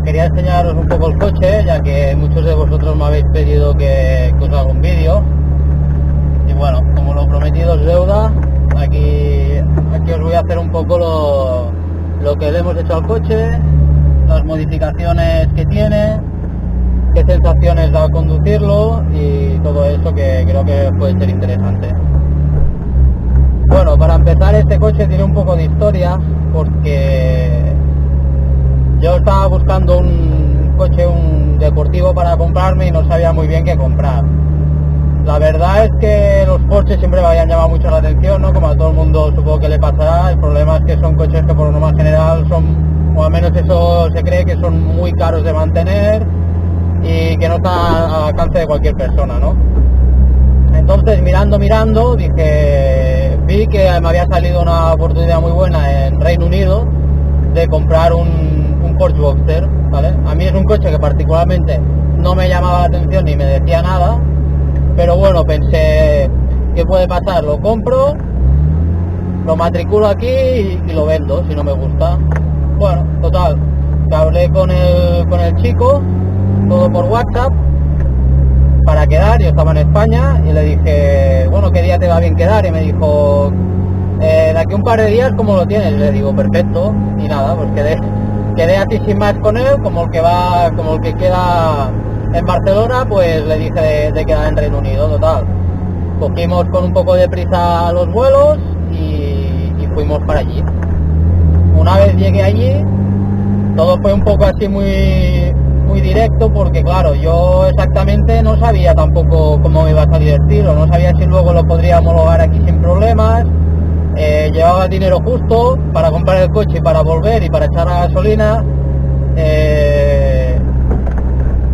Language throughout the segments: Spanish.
Quería enseñaros un poco el coche, ya que muchos de vosotros me habéis pedido que os haga un vídeo. Y bueno, como lo prometido es deuda, aquí os voy a hacer un poco lo que le hemos hecho al coche, las modificaciones que tiene, qué sensaciones da al conducirlo y todo eso que creo que puede ser interesante. Bueno, para empezar, este coche tiene un poco de historia, porque yo estaba buscando un coche, un deportivo para comprarme y no sabía muy bien qué comprar. La verdad es que los Porsche siempre me habían llamado mucho la atención, ¿no? Como a todo el mundo supongo que le pasará. El problema es que son coches que por norma general son, o al menos eso se cree, que son muy caros de mantener y que no están al alcance de cualquier persona, ¿no? Entonces mirando, vi que me había salido una oportunidad muy buena en Reino Unido de comprar un Porsche Boxster, ¿vale? A mí es un coche que particularmente no me llamaba la atención ni me decía nada, pero bueno, pensé, ¿qué puede pasar? Lo compro, lo matriculo aquí y lo vendo si no me gusta. Bueno, total, que hablé con el chico, todo por WhatsApp, para quedar. Yo estaba en España y le dije, bueno, ¿qué día te va bien quedar? Y me dijo, de aquí un par de días, ¿cómo lo tienes? Y le digo, perfecto. Y nada, pues quedé así sin más con él, como el que queda en Barcelona, pues le dije de quedar en Reino Unido. Total, cogimos con un poco de prisa los vuelos y fuimos para allí. Una vez llegué allí, todo fue un poco así muy directo, porque claro, yo exactamente no sabía tampoco cómo me iba a salir el tiro, no sabía si luego lo podría homologar aquí sin problemas. Llevaba el dinero justo para comprar el coche y para volver y para echar la gasolina,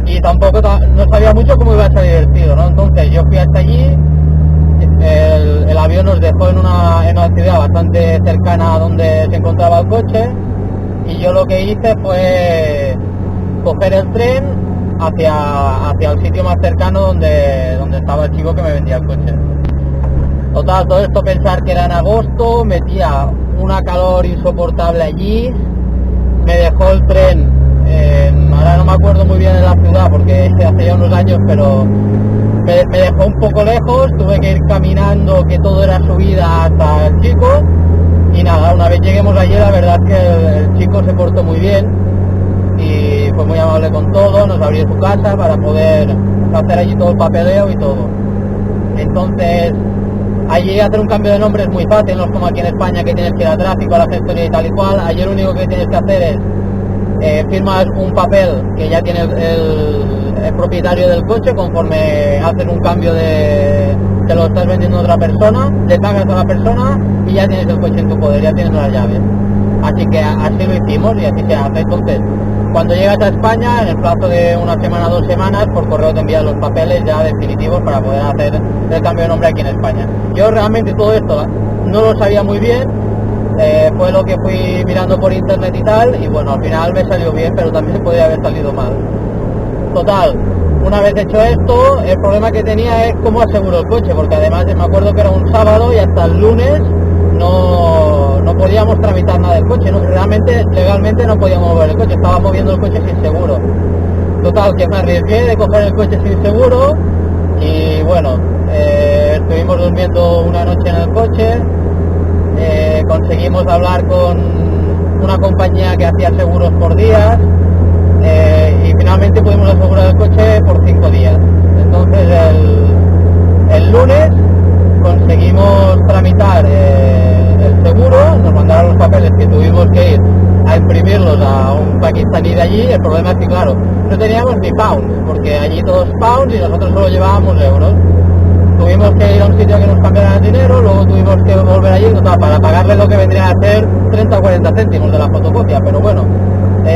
y tampoco no sabía mucho cómo iba a salir el tiro, ¿no? Entonces yo fui hasta allí, el avión nos dejó en una ciudad bastante cercana a donde se encontraba el coche, y yo lo que hice fue coger el tren hacia el sitio más cercano donde estaba el chico que me vendía el coche. Total, todo esto pensar que era en agosto, metía una calor insoportable allí, me dejó el tren, ahora no me acuerdo muy bien de la ciudad porque hace ya unos años, pero me dejó un poco lejos, tuve que ir caminando, que todo era subida hasta el chico, y nada, una vez lleguemos allí, la verdad es que el chico se portó muy bien y fue muy amable con todo, nos abrió su casa para poder hacer allí todo el papeleo y todo. Entonces, allí hacer un cambio de nombre es muy fácil, no es como aquí en España que tienes que ir a tráfico, a la gestoría y tal y cual. Allí lo único que tienes que hacer es firmar un papel que ya tiene el propietario del coche, conforme haces un cambio que lo estás vendiendo a otra persona, le pagas a la persona y ya tienes el coche en tu poder, ya tienes las llaves. Así que así lo hicimos y así se hace. Entonces, cuando llegas a España, en el plazo de una semana o 2 semanas, por correo te envían los papeles ya definitivos para poder hacer el cambio de nombre aquí en España. Yo realmente todo esto no lo sabía muy bien, fue lo que fui mirando por internet y tal, y bueno, al final me salió bien, pero también podría haber salido mal. Total, una vez hecho esto, el problema que tenía es cómo aseguro el coche, porque además me acuerdo que era un sábado y hasta el lunes no podíamos tramitar nada del coche, ¿no? Realmente, legalmente no podíamos mover el coche, estaba moviendo el coche sin seguro. Total, que me arriesgué de coger el coche sin seguro y bueno, estuvimos durmiendo una noche en el coche, conseguimos hablar con una compañía que hacía seguros por días, y finalmente pudimos asegurar el coche por 5 días. Entonces allí, el problema es que claro, no teníamos ni pounds, porque allí todos pounds y nosotros solo llevábamos euros. Tuvimos que ir a un sitio que nos cambiaran el dinero, luego tuvimos que volver allí, total, para pagarle lo que vendría a ser 30 o 40 céntimos de la fotocopia, pero bueno,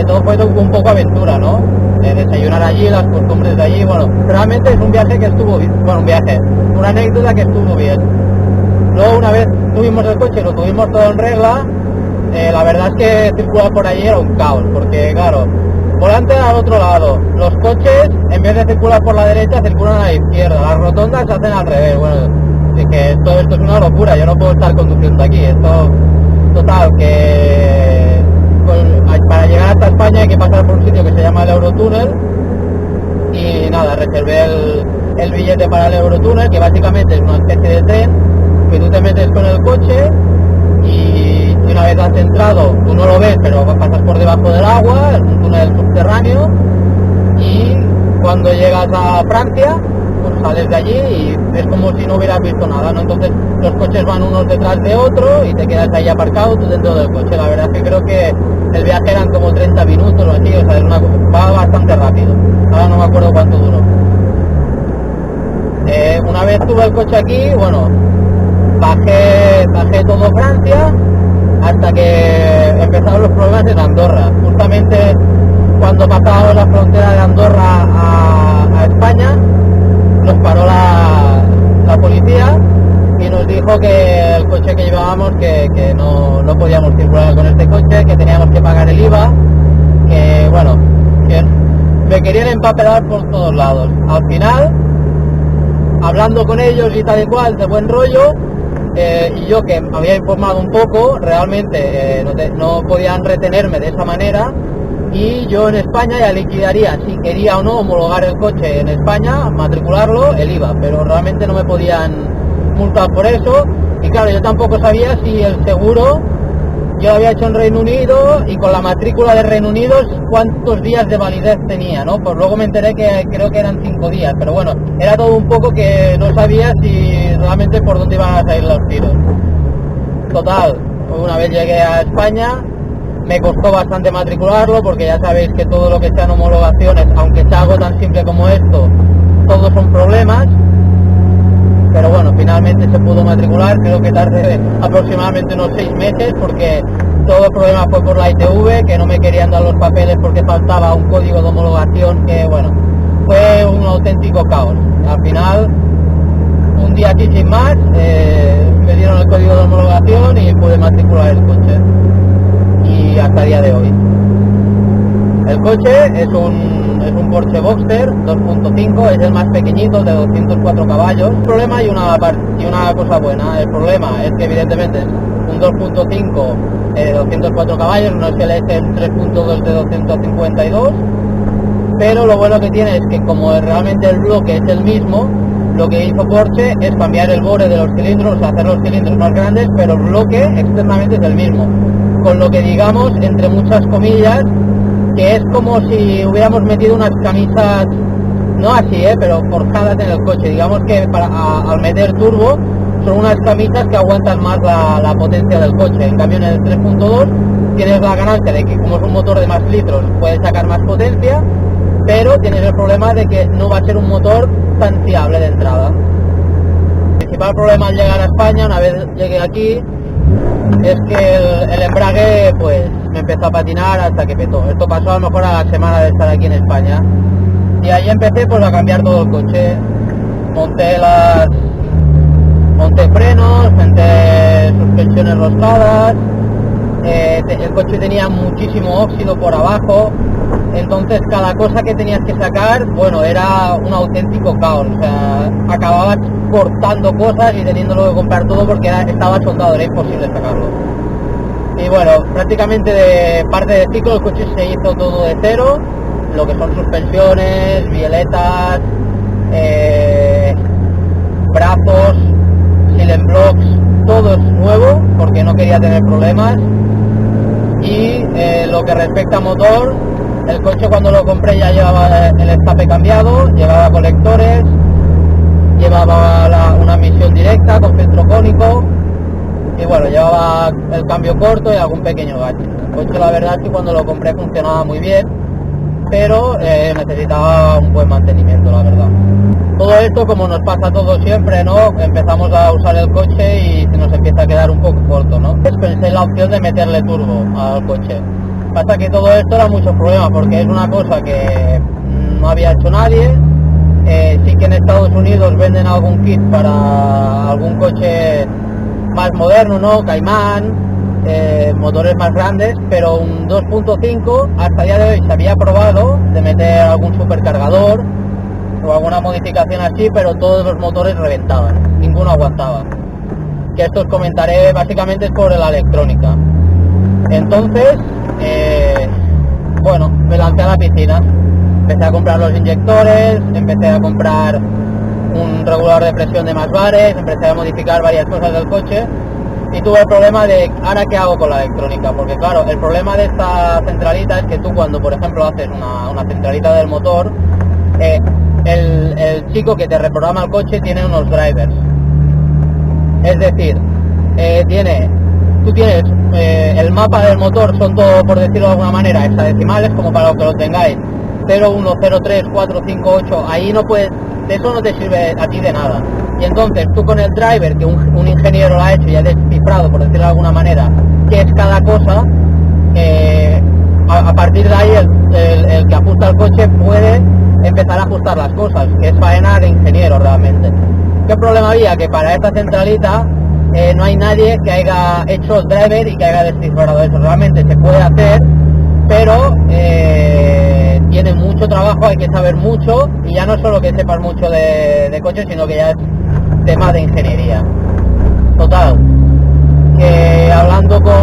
todo fue un poco aventura, ¿no? Desayunar allí, las costumbres de allí, bueno, realmente es un viaje que estuvo bien, bueno, una anécdota que estuvo bien. Luego una vez tuvimos el coche, lo tuvimos todo en regla, la verdad es que circular por allí era un caos, porque claro, volante al otro lado, los coches en vez de circular por la derecha circulan a la izquierda, las rotondas se hacen al revés, bueno, así que todo esto es una locura, yo no puedo estar conduciendo aquí, esto, total, que pues, para llegar hasta España hay que pasar por un sitio que se llama el Eurotúnel y nada, reservé el billete para el Eurotúnel, que básicamente es una especie de tren, que tú te metes con el coche y una vez has entrado, tú no lo ves, pero pasas por debajo del agua, es un túnel subterráneo, y cuando llegas a Francia, pues sales de allí y es como si no hubieras visto nada, ¿no? Entonces los coches van unos detrás de otro y te quedas ahí aparcado tú dentro del coche. La verdad es que creo que el viaje eran como 30 minutos o así, o sea, va bastante rápido. Ahora no me acuerdo cuánto duró. Una vez tuve el coche aquí, bueno, bajé todo Francia hasta que empezaron los problemas en Andorra. Justamente cuando pasábamos la frontera de Andorra a España, nos paró la policía y nos dijo que el coche que llevábamos, que no podíamos circular con este coche, que teníamos que pagar el IVA, que bueno, que me querían empapelar por todos lados. Al final, hablando con ellos y tal y cual, de buen rollo, y yo que me había informado un poco, realmente no podían retenerme de esa manera y yo en España ya liquidaría, si quería o no homologar el coche en España, matricularlo, el IVA, pero realmente no me podían multar por eso y claro, yo tampoco sabía si el seguro yo lo había hecho en Reino Unido y con la matrícula de Reino Unido cuántos días de validez tenía, ¿no? Pues luego me enteré que creo que eran 5 días, pero bueno, era todo un poco que no sabía si realmente por dónde iban a salir los tiros. Total, una vez llegué a España, me costó bastante matricularlo porque ya sabéis que todo lo que sean homologaciones, aunque sea algo tan simple como esto, todos son problemas. Pero bueno, finalmente se pudo matricular, creo que tardé aproximadamente unos 6 meses porque todo el problema fue por la ITV, que no me querían dar los papeles porque faltaba un código de homologación que bueno, fue un auténtico caos. Al final, un día así sin más, me dieron el código de homologación y pude matricular el coche. Y hasta el día de hoy. El coche es un Porsche Boxster 2.5, es el más pequeñito, de 204 caballos. Un problema y una cosa buena. El problema es que evidentemente es un 2.5 de 204 caballos, no es el S 3.2 de 252, pero lo bueno que tiene es que como realmente el bloque es el mismo, lo que hizo Porsche es cambiar el bore de los cilindros, hacer los cilindros más grandes, pero el bloque externamente es el mismo. Con lo que digamos, entre muchas comillas, que es como si hubiéramos metido unas camisas, no así, pero forjadas en el coche. Digamos que al meter turbo son unas camisas que aguantan más la potencia del coche. En cambio en el 3.2 tienes la ganancia de que como es un motor de más litros puedes sacar más potencia, pero tienes el problema de que no va a ser un motor tan fiable de entrada. El principal problema al llegar a España, una vez llegué aquí, es que el embrague pues me empezó a patinar hasta que petó. Esto pasó a lo mejor a la semana de estar aquí en España y ahí empecé pues a cambiar todo el coche. Monté frenos, monté suspensiones roscadas, el coche tenía muchísimo óxido por abajo, entonces cada cosa que tenías que sacar, bueno, era un auténtico caos, o sea, acababas cortando cosas y teniéndolo que comprar todo porque estaba soldado, era imposible sacarlo. Y bueno, prácticamente de parte de ciclo el coche se hizo todo de cero, lo que son suspensiones, bieletas, brazos, silent blocks, todo es nuevo porque no quería tener problemas. Y lo que respecta a motor, el coche cuando lo compré ya llevaba el escape cambiado, llevaba colectores, llevaba una emisión directa con filtro cónico y bueno, llevaba el cambio corto y algún pequeño gadget. El coche la verdad es que cuando lo compré funcionaba muy bien pero necesitaba un buen mantenimiento, la verdad. Todo esto, como nos pasa a todos siempre, ¿no? Empezamos a usar el coche y se nos empieza a quedar un poco corto, ¿no? Pensé en la opción de meterle turbo al coche. Pasa que todo esto era mucho problema porque es una cosa que no había hecho nadie. Sí que en Estados Unidos venden algún kit para algún coche más moderno, ¿no? Cayman, motores más grandes, pero un 2.5 hasta el día de hoy se había probado de meter algún supercargador o alguna modificación así, pero todos los motores reventaban, ninguno aguantaba. Que esto os comentaré básicamente es por la electrónica. Entonces, bueno, me lancé a la piscina, empecé a comprar los inyectores, empecé a comprar un regulador de presión de más bares, empecé a modificar varias cosas del coche y tuve el problema de ahora qué hago con la electrónica, porque claro, el problema de esta centralita es que tú cuando por ejemplo haces una centralita del motor, el chico que te reprograma el coche tiene unos drivers, es decir, tú tienes el mapa del motor, son todo, por decirlo de alguna manera, hexadecimales, como para que lo tengáis, 0, 1, 0, 3, 4, 5, 8, ahí no puedes, eso no te sirve a ti de nada. Y entonces tú con el driver, que un ingeniero lo ha hecho y ha descifrado, por decirlo de alguna manera, qué es cada cosa, a partir de ahí el que ajusta el coche puede empezar a ajustar las cosas, que es faena de ingeniero realmente. ¿Qué problema había? Que para esta centralita no hay nadie que haya hecho el driver y que haya descifrado eso. Realmente se puede hacer, pero tiene mucho trabajo, hay que saber mucho, y ya no solo que sepas mucho de coches, sino que ya es tema de ingeniería. Total, que hablando con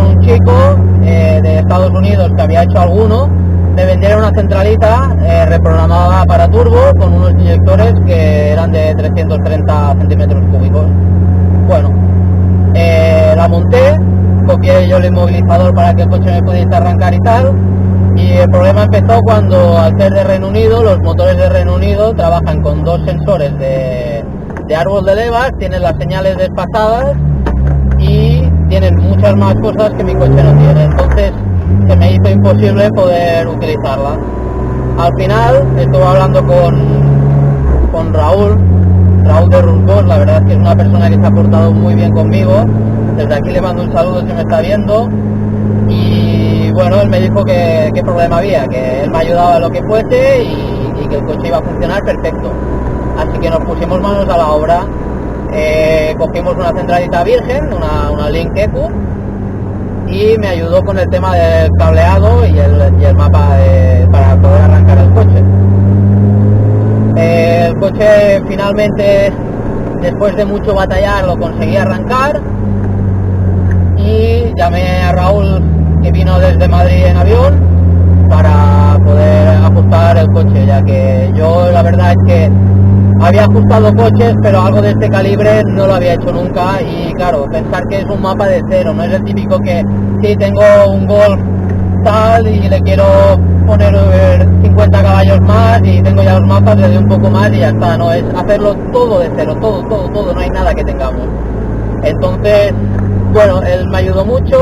un chico de Estados Unidos que había hecho alguno, me vendieron una centralita reprogramada para turbo con unos inyectores que eran de 330 centímetros cúbicos. Bueno, la monté, copié yo el inmovilizador para que el coche me pudiese arrancar y tal, y el problema empezó cuando, al ser de Reino Unido, los motores de Reino Unido trabajan con dos sensores de árbol de levas, tienen las señales desfasadas y tienen muchas más cosas que mi coche no tiene, entonces se me hizo imposible poder utilizarla. Al final estuve hablando con Raúl de Ruscos, la verdad es que es una persona que se ha portado muy bien conmigo, desde aquí le mando un saludo si me está viendo, y bueno, él me dijo que qué problema había, que él me ayudaba en lo que fuese y que el coche iba a funcionar perfecto. Así que nos pusimos manos a la obra, cogimos una centralita virgen, una Link EQ, y me ayudó con el tema del cableado y el mapa para poder arrancar el coche. El coche finalmente, después de mucho batallar, lo conseguí arrancar y llamé a Raúl, que vino desde Madrid en avión, para poder ajustar el coche, ya que yo la verdad es que había ajustado coches, pero algo de este calibre no lo había hecho nunca, y claro, pensar que es un mapa de cero, no es el típico que sí tengo un Golf tal y le quiero poner 50 caballos más y tengo ya los mapas, le doy un poco más y ya está, no, es hacerlo todo de cero, todo, no hay nada que tengamos. Entonces, bueno, él me ayudó mucho,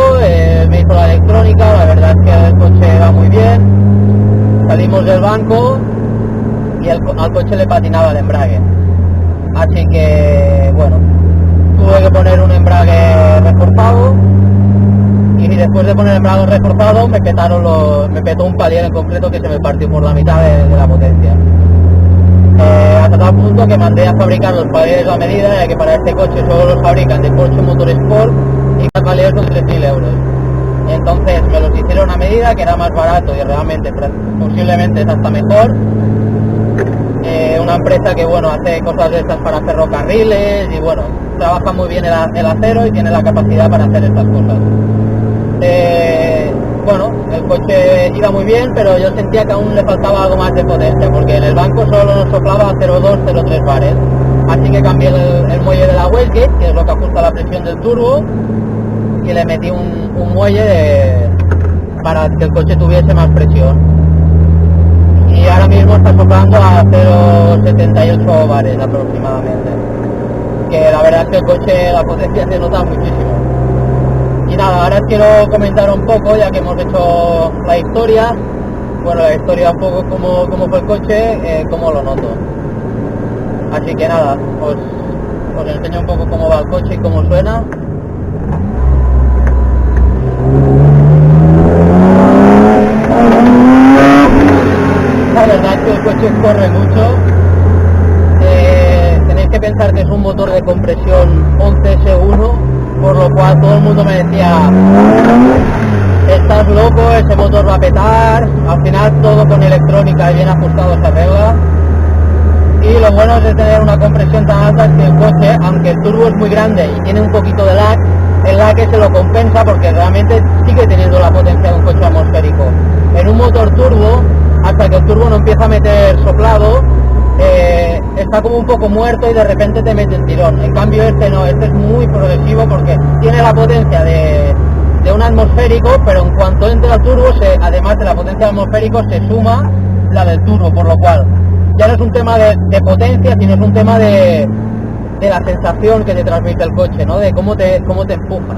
me hizo la electrónica, la verdad es que el coche va muy bien, salimos del banco y al coche le patinaba el embrague, así que bueno, tuve que poner un embrague reforzado, y después de poner el embrague reforzado me petó un palier en concreto que se me partió por la mitad de la potencia, hasta tal punto que mandé a fabricar los palieres a medida, ya que para este coche solo los fabrican de Porsche Motorsport y cada palier son 3.000 euros. Entonces me los hicieron a medida, que era más barato y realmente posiblemente es hasta mejor. Una empresa que bueno, hace cosas de estas para ferrocarriles y bueno, trabaja muy bien el acero y tiene la capacidad para hacer estas cosas. Bueno, el coche iba muy bien, pero yo sentía que aún le faltaba algo más de potencia, porque en el banco solo nos soplaba 0,2, 0,3 bares. Así que cambié el muelle de la wastegate, que es lo que ajusta la presión del turbo, y le metí un muelle para que el coche tuviese más presión. Y ahora mismo está soplando a 0,78 bares aproximadamente, que la verdad es que el coche, la potencia se nota muchísimo. Y nada, ahora os quiero comentar un poco, ya que hemos hecho la historia, bueno, la historia un poco cómo fue el coche, cómo lo noto. Así que nada, os enseño un poco cómo va el coche y cómo suena. La verdad es que el coche corre mucho. Tenéis que pensar que es un motor de compresión 11S1, por lo cual todo el mundo me decía: estás loco, ese motor va a petar. Al final todo con electrónica y bien ajustado se arregla. Y lo bueno de tener una compresión tan alta es que el coche, aunque el turbo es muy grande y tiene un poquito de lag, el lag se lo compensa porque realmente sigue teniendo la potencia de un coche atmosférico. En un motor turbo, hasta que el turbo no empieza a meter soplado, está como un poco muerto y de repente te mete el tirón. En cambio este no, este es muy progresivo porque tiene la potencia de un atmosférico, pero en cuanto entra el turbo, además de la potencia del atmosférico, se suma la del turbo, por lo cual ya no es un tema de potencia, sino es un tema de la sensación que te transmite el coche, ¿no? De cómo te empuja.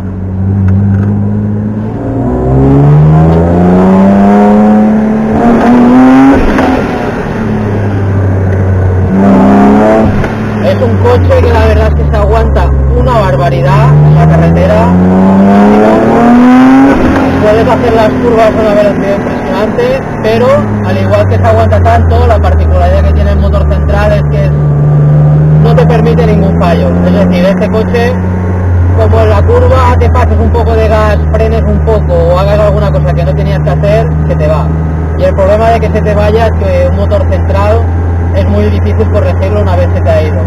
Es un coche que la verdad es que se aguanta una barbaridad en la carretera. Puedes hacer las curvas a una velocidad impresionante, pero al igual que se aguanta tanto, la particularidad que tiene el motor central es que no te permite ningún fallo. Es decir, este coche, como en la curva te pases un poco de gas, frenes un poco o hagas alguna cosa que no tenías que hacer, se te va. Y el problema de que se te vaya es que un motor central es muy difícil corregirlo una vez se te ha ido,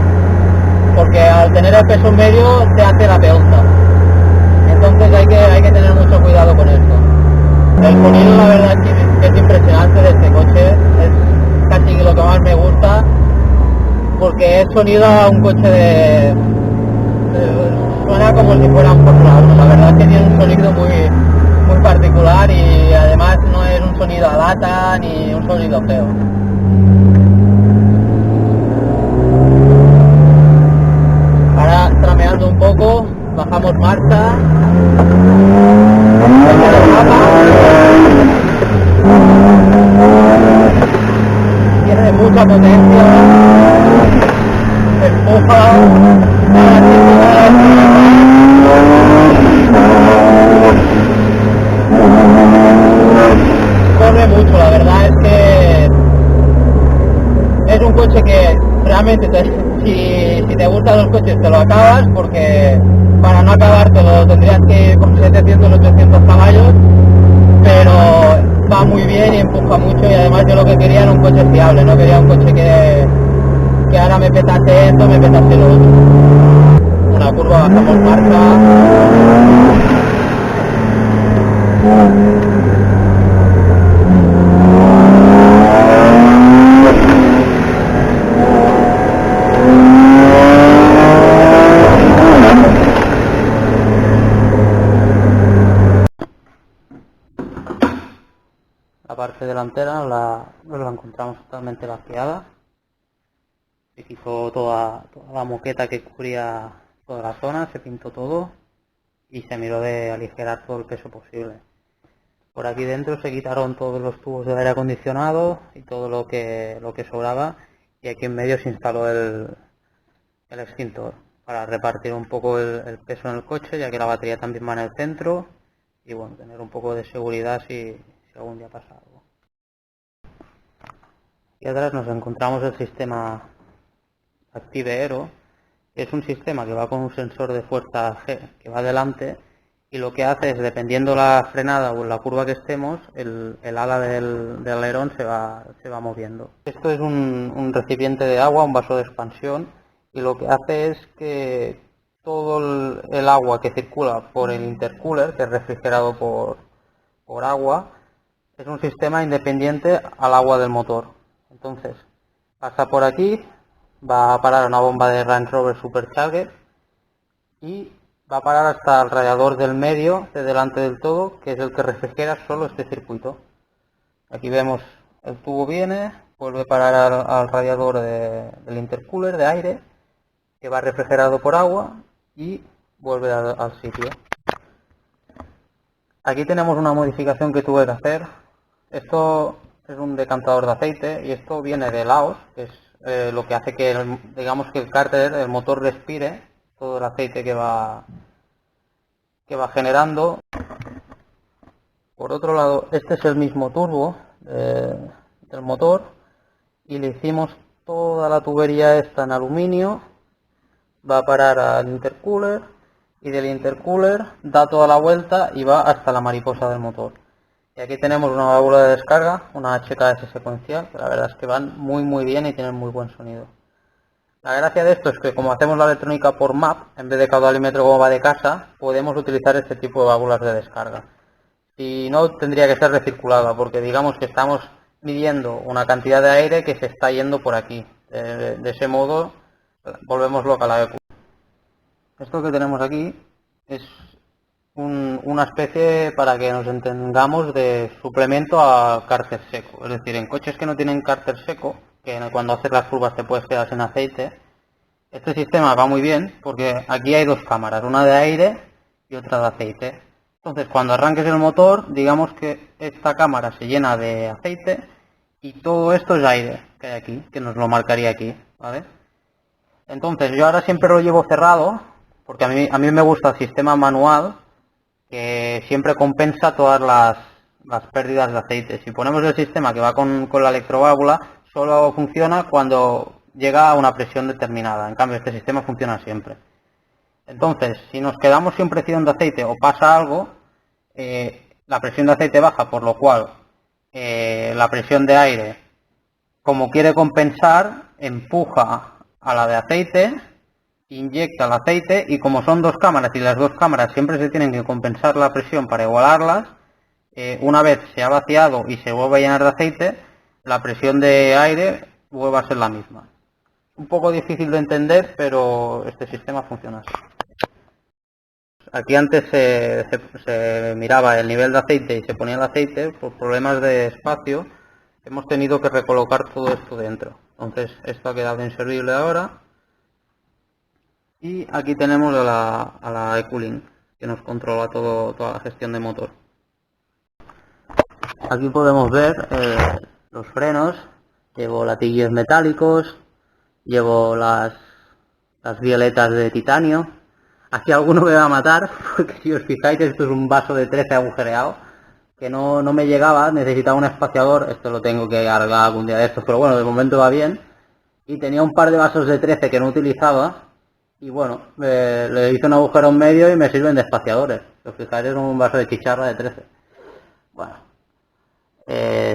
porque al tener el peso medio te hace la peonza. Entonces hay que tener mucho cuidado con esto. El sonido la verdad es que es impresionante de este coche, es casi lo que más me gusta, porque es sonido a un coche suena como si fuera un Fórmula 1, la verdad es que tiene un sonido muy particular y además no es un sonido a lata ni un sonido feo. Ahora trameando un poco, bajamos marcha. Tiene mucha potencia, empuja, corre mucho. La verdad es que es un coche que realmente si te gustan los coches te lo acabas, porque para no acabártelo tendrías que ir con 700-800 caballos, pero va muy bien y empuja mucho, y además yo lo que quería era un coche fiable, no quería un coche que ahora me petase esto, me petase lo otro. Una curva, bajamos marcha. La parte delantera la encontramos totalmente vaciada. Se quitó toda la moqueta que cubría toda la zona, se pintó todo y se miró de aligerar todo el peso posible. Por aquí dentro se quitaron todos los tubos de aire acondicionado y todo lo que sobraba, y aquí en medio se instaló el extintor para repartir un poco el peso en el coche, ya que la batería también va en el centro, y bueno, tener un poco de seguridad si algún día pasa algo. Y atrás nos encontramos el sistema Active Aero, que es un sistema que va con un sensor de fuerza G que va adelante, y lo que hace es, dependiendo la frenada o la curva que estemos, el ala del alerón se va moviendo. Esto es un recipiente de agua, un vaso de expansión, y lo que hace es que todo el agua que circula por el intercooler, que es refrigerado por agua, es un sistema independiente al agua del motor. Entonces, pasa por aquí, va a parar a una bomba de Range Rover Supercharger y va a parar hasta el radiador del medio, de delante del todo, que es el que refrigera solo este circuito. Aquí vemos el tubo viene, vuelve a parar al radiador del intercooler de aire, que va refrigerado por agua, y vuelve al sitio. Aquí tenemos una modificación que tuve que hacer. Esto es un decantador de aceite y esto viene de Laos, que es lo que hace que, digamos, que el cárter, el motor respire todo el aceite que va generando. Por otro lado, este es el mismo turbo del motor y le hicimos toda la tubería esta en aluminio, va a parar al intercooler y del intercooler da toda la vuelta y va hasta la mariposa del motor. Y aquí tenemos una válvula de descarga, una HKS secuencial, que la verdad es que van muy bien y tienen muy buen sonido. La gracia de esto es que como hacemos la electrónica por MAP, en vez de caudalímetro como va de casa, podemos utilizar este tipo de válvulas de descarga. Si no, tendría que ser recirculada, porque digamos que estamos midiendo una cantidad de aire que se está yendo por aquí. De ese modo, volvemos loca la EQ. Esto que tenemos aquí es una especie, para que nos entendamos, de suplemento a cárter seco. Es decir, en coches que no tienen cárter seco, que cuando haces las curvas te puedes quedar sin aceite, este sistema va muy bien porque aquí hay dos cámaras, una de aire y otra de aceite. Entonces, cuando arranques el motor, digamos que esta cámara se llena de aceite y todo esto es aire que hay aquí, que nos lo marcaría aquí, ¿vale? Entonces, yo ahora siempre lo llevo cerrado, porque a mí me gusta el sistema manual, que siempre compensa todas las pérdidas de aceite. Si ponemos el sistema que va con la electroválvula, solo funciona cuando llega a una presión determinada. En cambio, este sistema funciona siempre. Entonces, si nos quedamos sin presión de aceite o pasa algo, la presión de aceite baja, por lo cual la presión de aire, como quiere compensar, empuja a la de aceite, inyecta el aceite y como son dos cámaras y las dos cámaras siempre se tienen que compensar la presión para igualarlas, una vez se ha vaciado y se vuelve a llenar de aceite, la presión de aire vuelve a ser la misma. Un poco difícil de entender, pero este sistema funciona así. Aquí antes se miraba el nivel de aceite y se ponía el aceite. Por problemas de espacio hemos tenido que recolocar todo esto dentro. Entonces esto ha quedado inservible ahora. Y aquí tenemos a la E-Cooling, que nos controla toda la gestión de motor. Aquí podemos ver los frenos. Llevo latillos metálicos, llevo las violetas de titanio. Aquí alguno me va a matar, porque si os fijáis esto es un vaso de 13 agujereado, que no me llegaba, necesitaba un espaciador, esto lo tengo que arreglar algún día de estos, pero bueno, de momento va bien. Y tenía un par de vasos de 13 que no utilizaba, y bueno, le hice un agujero en medio y me sirven de espaciadores. Si os fijáis es un vaso de chicharra de 13. Bueno,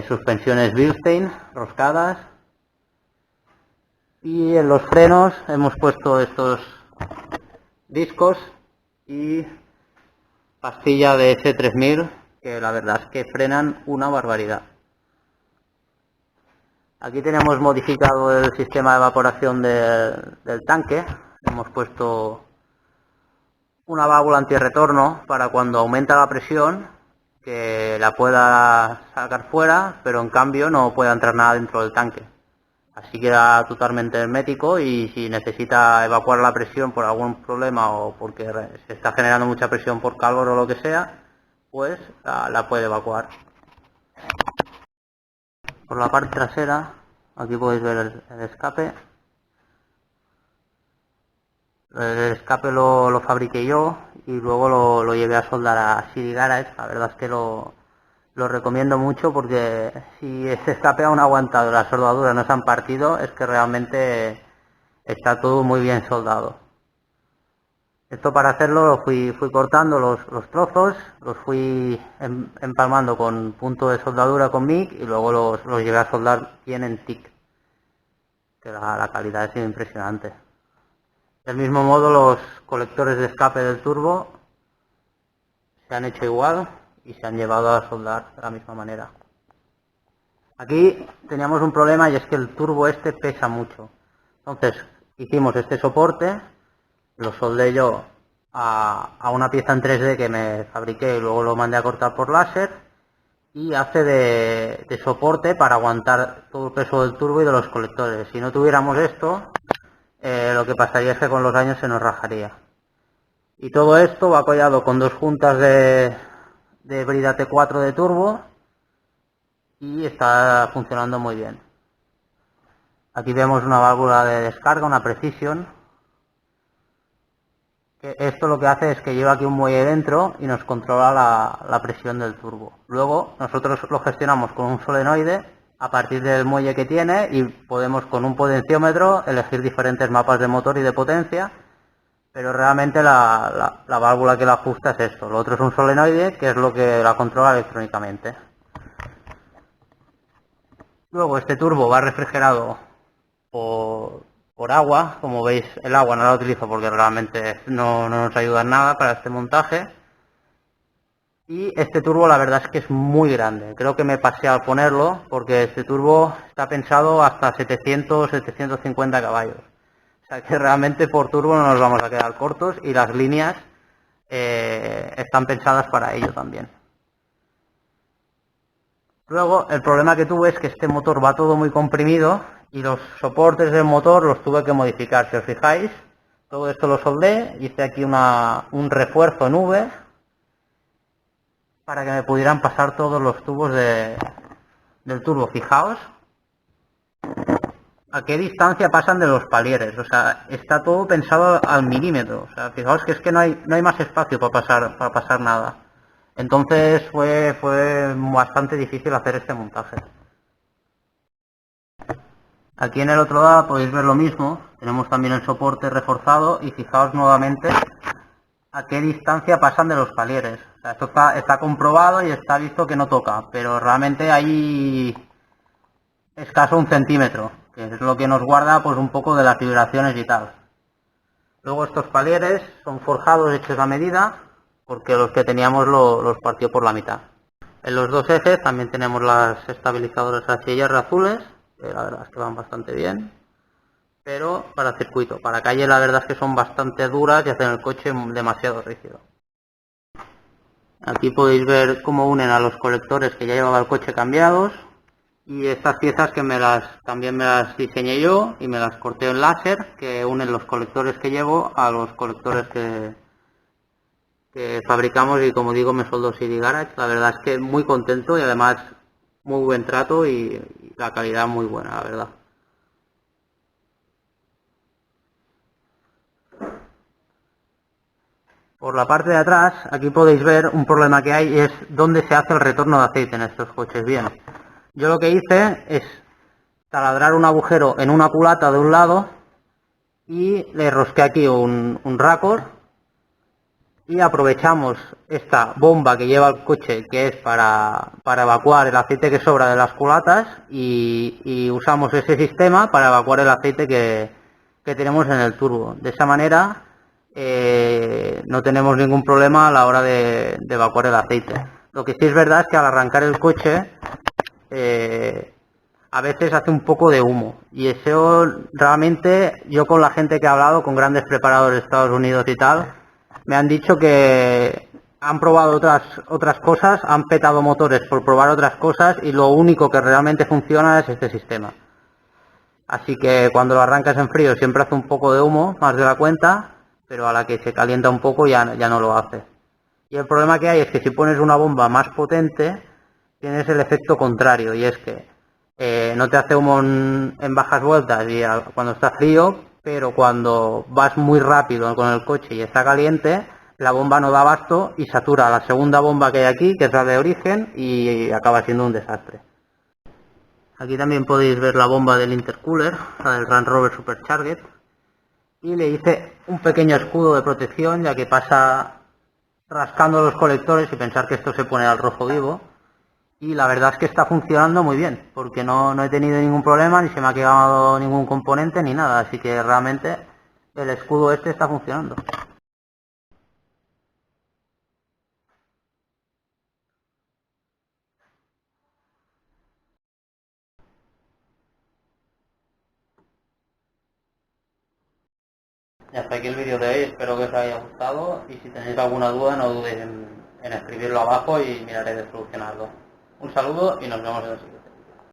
suspensiones Bilstein, roscadas. Y en los frenos hemos puesto estos discos y pastilla de S3000, que la verdad es que frenan una barbaridad. Aquí tenemos modificado el sistema de evaporación del tanque. Hemos puesto una válvula antirretorno para cuando aumenta la presión que la pueda sacar fuera, pero en cambio no pueda entrar nada dentro del tanque. Así queda totalmente hermético y si necesita evacuar la presión por algún problema o porque se está generando mucha presión por calor o lo que sea, pues la puede evacuar. Por la parte trasera, aquí podéis ver el escape. El escape lo fabriqué yo y luego lo llevé a soldar a CD Garage. La verdad es que lo recomiendo mucho porque si ese escape aún ha aguantado, las soldaduras no se han partido, es que realmente está todo muy bien soldado. Esto para hacerlo lo fui cortando los trozos, los fui empalmando con punto de soldadura con MIG y luego los llevé a soldar bien en TIC, que la calidad es impresionante. Del mismo modo los colectores de escape del turbo se han hecho igual y se han llevado a soldar de la misma manera. Aquí teníamos un problema y es que el turbo este pesa mucho. Entonces hicimos este soporte, lo soldé yo a una pieza en 3D que me fabriqué y luego lo mandé a cortar por láser y hace de soporte para aguantar todo el peso del turbo y de los colectores. Si no tuviéramos esto, lo que pasaría es que con los años se nos rajaría. Y todo esto va apoyado con dos juntas de brida T4 de turbo y está funcionando muy bien. Aquí vemos una válvula de descarga, una Precision. Esto lo que hace es que lleva aquí un muelle dentro y nos controla la presión del turbo. Luego nosotros lo gestionamos con un solenoide a partir del muelle que tiene y podemos con un potenciómetro elegir diferentes mapas de motor y de potencia, pero realmente la válvula que la ajusta es esto. Lo otro es un solenoide, que es lo que la controla electrónicamente. Luego este turbo va refrigerado por agua. Como veis, el agua no la utilizo porque realmente no nos ayuda en nada para este montaje. Y este turbo la verdad es que es muy grande. Creo que me pasé al ponerlo porque este turbo está pensado hasta 700-750 caballos. O sea que realmente por turbo no nos vamos a quedar cortos y las líneas están pensadas para ello también. Luego el problema que tuve es que este motor va todo muy comprimido y los soportes del motor los tuve que modificar. Si os fijáis, todo esto lo soldé, hice aquí un refuerzo en V para que me pudieran pasar todos los tubos del turbo. Fijaos a qué distancia pasan de los palieres, o sea, está todo pensado al milímetro. O sea, fijaos que es que no hay más espacio para pasar nada. Entonces fue bastante difícil hacer este montaje. Aquí en el otro lado podéis ver lo mismo, tenemos también el soporte reforzado y fijaos nuevamente a qué distancia pasan de los palieres. O sea, esto está comprobado y está visto que no toca, pero realmente hay escaso 1 centímetro, que es lo que nos guarda pues un poco de las vibraciones y tal. Luego estos palieres son forjados hechos a medida, porque los que teníamos los partió por la mitad. En los dos ejes también tenemos las estabilizadoras HIR azules, que la verdad es que van bastante bien, pero para circuito. Para calle la verdad es que son bastante duras y hacen el coche demasiado rígido. Aquí podéis ver cómo unen a los colectores que ya llevaba el coche cambiados, y estas piezas que también me las diseñé yo y me las corté en láser, que unen los colectores que llevo a los colectores que fabricamos, y como digo me soldo CD Garage. La verdad es que muy contento y además muy buen trato y la calidad muy buena, la verdad. Por la parte de atrás, aquí podéis ver un problema que hay, es dónde se hace el retorno de aceite en estos coches. Bien, yo lo que hice es taladrar un agujero en una culata de un lado y le rosqué aquí un raccord, y aprovechamos esta bomba que lleva el coche, que es para evacuar el aceite que sobra de las culatas, y usamos ese sistema para evacuar el aceite que tenemos en el turbo. De esa manera no tenemos ningún problema a la hora de evacuar el aceite. Lo que sí es verdad es que al arrancar el coche a veces hace un poco de humo, y eso realmente, yo con la gente que he hablado, con grandes preparadores de Estados Unidos y tal, me han dicho que han probado otras cosas, han petado motores por probar otras cosas y lo único que realmente funciona es este sistema. Así que cuando lo arrancas en frío siempre hace un poco de humo, más de la cuenta, pero a la que se calienta un poco ya no lo hace. Y el problema que hay es que si pones una bomba más potente, tienes el efecto contrario, y es que no te hace humo en bajas vueltas y cuando está frío, pero cuando vas muy rápido con el coche y está caliente, la bomba no da abasto y satura la segunda bomba que hay aquí, que es la de origen, y acaba siendo un desastre. Aquí también podéis ver la bomba del intercooler, la del Land Rover Supercharged, y le hice un pequeño escudo de protección, ya que pasa rascando los colectores, y pensar que esto se pone al rojo vivo. Y la verdad es que está funcionando muy bien, porque no he tenido ningún problema, ni se me ha quedado ningún componente ni nada, así que realmente el escudo este está funcionando. Y hasta aquí el vídeo de hoy, espero que os haya gustado, y si tenéis alguna duda no dudéis en escribirlo abajo y miraré de solucionarlo. Un saludo y nos vemos en el siguiente.